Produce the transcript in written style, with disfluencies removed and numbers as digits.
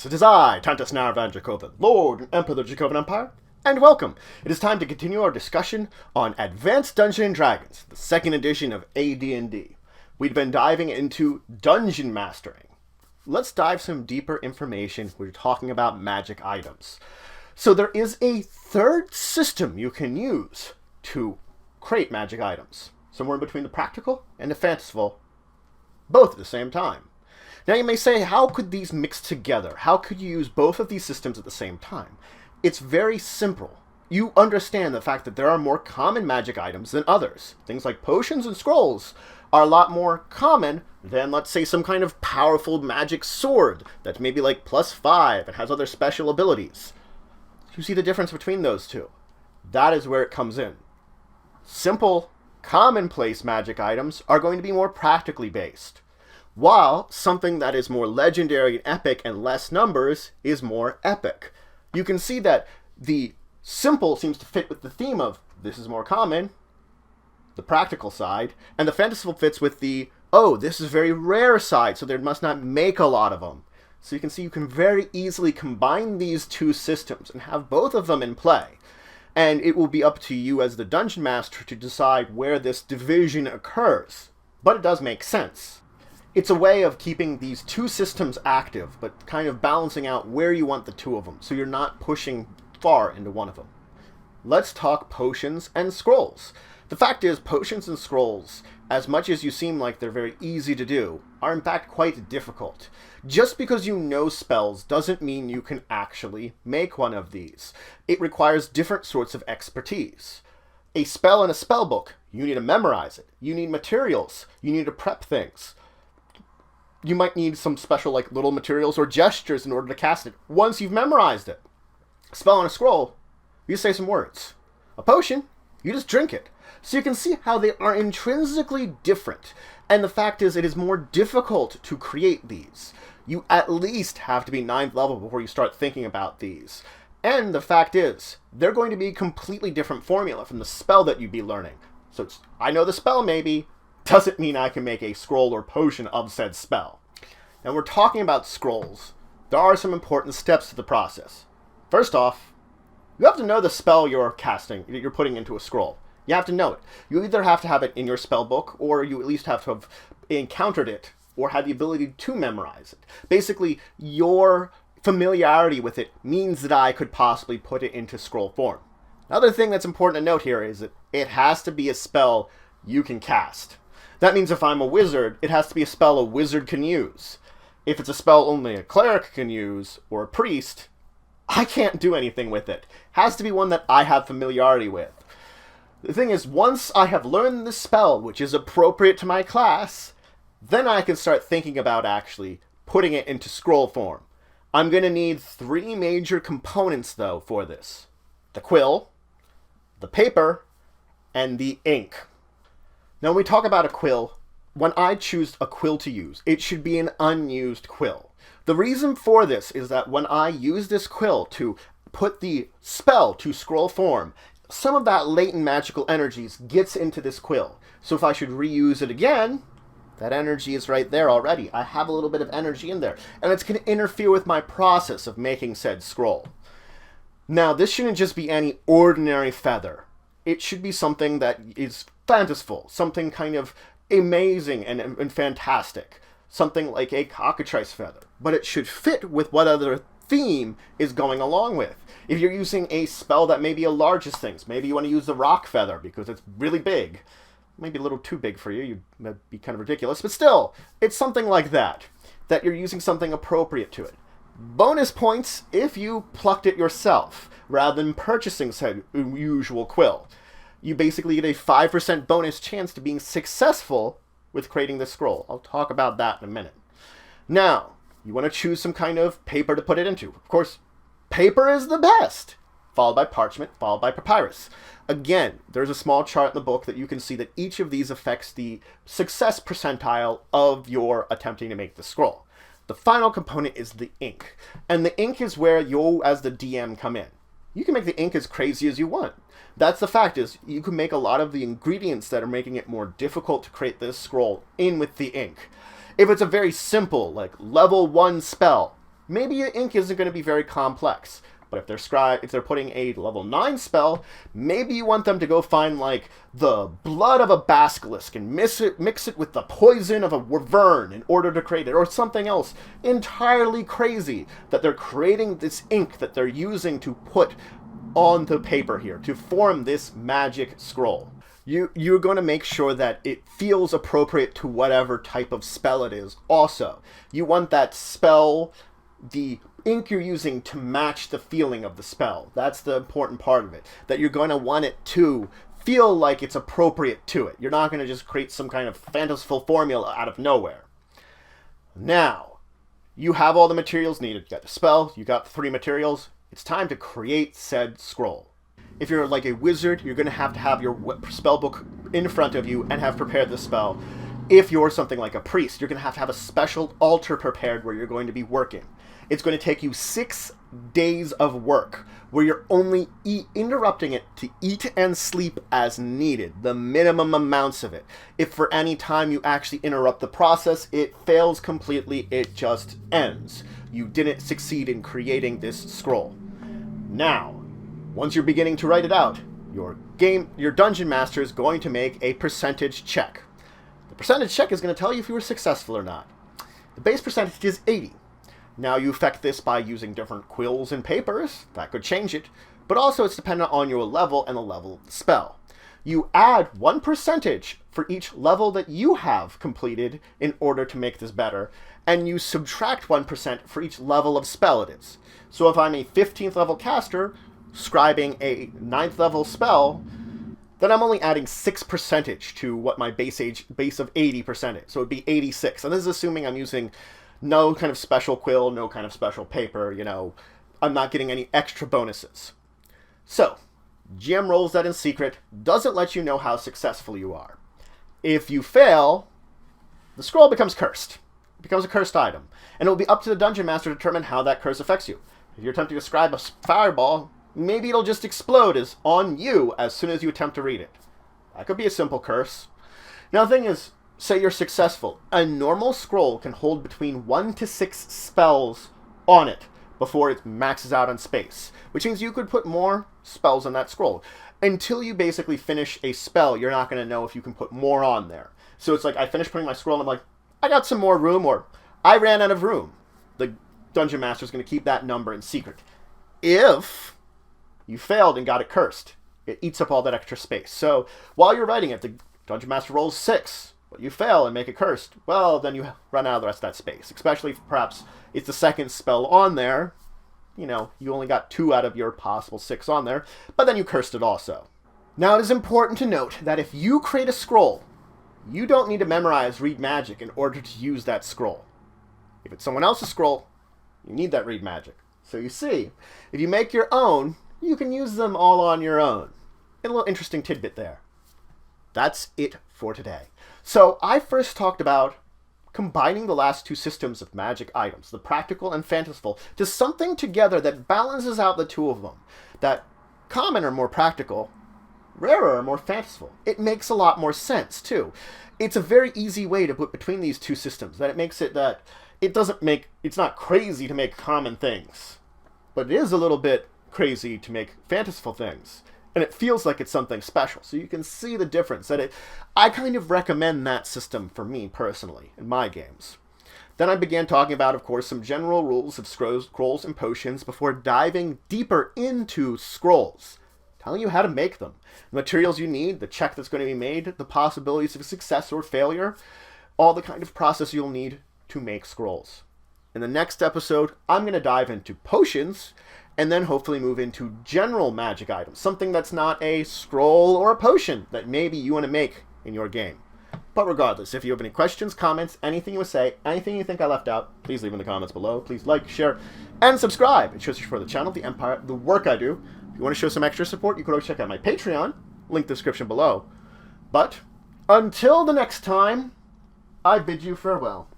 Greetings, it is I, Tantus Narvan Dracovin, Lord and Emperor of the Dracovin Empire, and welcome. It is time to continue our discussion on Advanced Dungeons & Dragons, the second edition of AD&D. We've been diving into dungeon mastering. Let's dive some deeper information. We're talking about magic items. So there is a third system you can use to create magic items. Somewhere in between the practical and the fanciful, both at the same time. Now you may say, how could these mix together? How could you use both of these systems at the same time? It's very simple. You understand the fact that there are more common magic items than others. Things like potions and scrolls are a lot more common than, let's say, some kind of powerful magic sword that's maybe like +5 and has other special abilities. You see the difference between those two? That is where it comes in. Simple, commonplace magic items are going to be more practically based, while something that is more legendary and epic and less numbers is more epic. You can see that the simple seems to fit with the theme of this is more common, the practical side, and the fanciful fits with the, oh, this is very rare side, so there must not make a lot of them. So you can see you can very easily combine these two systems and have both of them in play. And it will be up to you as the dungeon master to decide where this division occurs. But it does make sense. It's a way of keeping these two systems active, but kind of balancing out where you want the two of them, so you're not pushing far into one of them. Let's talk potions and scrolls. The fact is, potions and scrolls, as much as you seem like they're very easy to do, are in fact quite difficult. Just because you know spells doesn't mean you can actually make one of these. It requires different sorts of expertise. A spell in a spell book, you need to memorize it. You need materials. You need to prep things. You might need some special little materials or gestures in order to cast it once you've memorized it. A spell on a scroll, you say some words. A potion, you just drink it. So you can see how they are intrinsically different. And the fact is, it is more difficult to create these. You at least have to be 9th level before you start thinking about these. And the fact is, they're going to be a completely different formula from the spell that you'd be learning. So I know the spell maybe, doesn't mean I can make a scroll or potion of said spell. Now we're talking about scrolls. There are some important steps to the process. First off, you have to know the spell you're casting, that you're putting into a scroll. You have to know it. You either have to have it in your spell book, or you at least have to have encountered it, or had the ability to memorize it. Basically, your familiarity with it means that I could possibly put it into scroll form. Another thing that's important to note here is that it has to be a spell you can cast. That means if I'm a wizard, it has to be a spell a wizard can use. If it's a spell only a cleric can use, or a priest, I can't do anything with it. It has to be one that I have familiarity with. The thing is, once I have learned the spell, which is appropriate to my class, then I can start thinking about actually putting it into scroll form. I'm going to need 3 major components, though, for this. The quill, the paper, and the ink. Now, when we talk about a quill, when I choose a quill to use, it should be an unused quill. The reason for this is that when I use this quill to put the spell to scroll form, some of that latent magical energies gets into this quill. So if I should reuse it again, that energy is right there already. I have a little bit of energy in there, and it's going to interfere with my process of making said scroll. Now, this shouldn't just be any ordinary feather. It should be something that is fanciful, something kind of amazing and fantastic, something like a cockatrice feather. But it should fit with what other theme is going along with. If you're using a spell that may be a largest things, maybe you want to use the rock feather because it's really big. Maybe a little too big for you, that'd be kind of ridiculous, but still, it's something like that you're using something appropriate to it. Bonus points if you plucked it yourself, rather than purchasing said unusual quill. You basically get a 5% bonus chance to being successful with creating this scroll. I'll talk about that in a minute. Now, you want to choose some kind of paper to put it into. Of course, paper is the best, followed by parchment, followed by papyrus. Again, there's a small chart in the book that you can see that each of these affects the success percentile of your attempting to make the scroll. The final component is the ink. And the ink is where you, as the DM, come in. You can make the ink as crazy as you want. That's the fact is, you can make a lot of the ingredients that are making it more difficult to create this scroll in with the ink. If it's a very simple, level 1 spell, maybe your ink isn't going to be very complex. But if they're putting a level 9 spell, maybe you want them to go find, like, the blood of a basilisk and mix it with the poison of a wyvern in order to create it, or something else entirely crazy that they're creating this ink that they're using to put on the paper here to form this magic scroll. You're going to make sure that it feels appropriate to whatever type of spell it is also. You want that spell, the ink you're using, to match the feeling of the spell. That's the important part of it. That you're going to want it to feel like it's appropriate to it. You're not going to just create some kind of fanciful formula out of nowhere. Now, you have all the materials needed. You got the spell, you got the 3 materials. It's time to create said scroll. If you're like a wizard, you're going to have your spell book in front of you and have prepared the spell. If you're something like a priest, you're going to have a special altar prepared where you're going to be working. It's going to take you 6 days of work where you're only interrupting it to eat and sleep as needed, the minimum amounts of it. If for any time you actually interrupt the process, it fails completely, it just ends. You didn't succeed in creating this scroll. Now, once you're beginning to write it out, your dungeon master is going to make a percentage check. The percentage check is going to tell you if you were successful or not. The base percentage is 80. Now you affect this by using different quills and papers. That could change it. But also it's dependent on your level and the level of the spell. You add 1% for each level that you have completed in order to make this better. And you subtract 1% for each level of spell it is. So if I'm a 15th level caster, scribing a 9th level spell, then I'm only adding 6% to what my base of 80% is. So it'd be 86. And this is assuming I'm using no kind of special quill, no kind of special paper, I'm not getting any extra bonuses. So, GM rolls that in secret, doesn't let you know how successful you are. If you fail, the scroll becomes cursed. It becomes a cursed item. And it will be up to the dungeon master to determine how that curse affects you. If you're attempting to scribe a fireball, maybe it'll just explode on you as soon as you attempt to read it. That could be a simple curse. Now the thing is, say you're successful. A normal scroll can hold between 1 to 6 spells on it before it maxes out on space, which means you could put more spells on that scroll. Until you basically finish a spell, you're not going to know if you can put more on there. So it's like, I finished putting my scroll and I'm like, I got some more room, or I ran out of room. The dungeon master is going to keep that number in secret. If you failed and got it cursed, it eats up all that extra space. So while you're writing it, the dungeon master rolls 6. But you fail and make it cursed, well, then you run out of the rest of that space. Especially if perhaps it's the second spell on there. You only got 2 out of your possible 6 on there, but then you cursed it also. Now it is important to note that if you create a scroll, you don't need to memorize read magic in order to use that scroll. If it's someone else's scroll, you need that read magic. So you see, if you make your own, you can use them all on your own. And a little interesting tidbit there. That's it for today. So I first talked about combining the last 2 systems of magic items, the practical and fanciful, to something together that balances out the 2 of them. That common are more practical, rarer are more fanciful. It makes a lot more sense, too. It's a very easy way to put between these 2 systems, that it makes it that it's not crazy to make common things, but it is a little bit crazy to make fanciful things. And it feels like it's something special. So you can see the difference. I kind of recommend that system for me personally in my games. Then I began talking about, of course, some general rules of scrolls and potions before diving deeper into scrolls. Telling you how to make them. The materials you need, the check that's going to be made, the possibilities of success or failure, all the kind of process you'll need to make scrolls. In the next episode, I'm going to dive into potions and then hopefully move into general magic items. Something that's not a scroll or a potion that maybe you want to make in your game. But regardless, if you have any questions, comments, anything you want to say, anything you think I left out, please leave in the comments below. Please like, share, and subscribe. It shows you support the channel, the Empire, the work I do. If you want to show some extra support, you can always check out my Patreon. Link in the description below. But until the next time, I bid you farewell.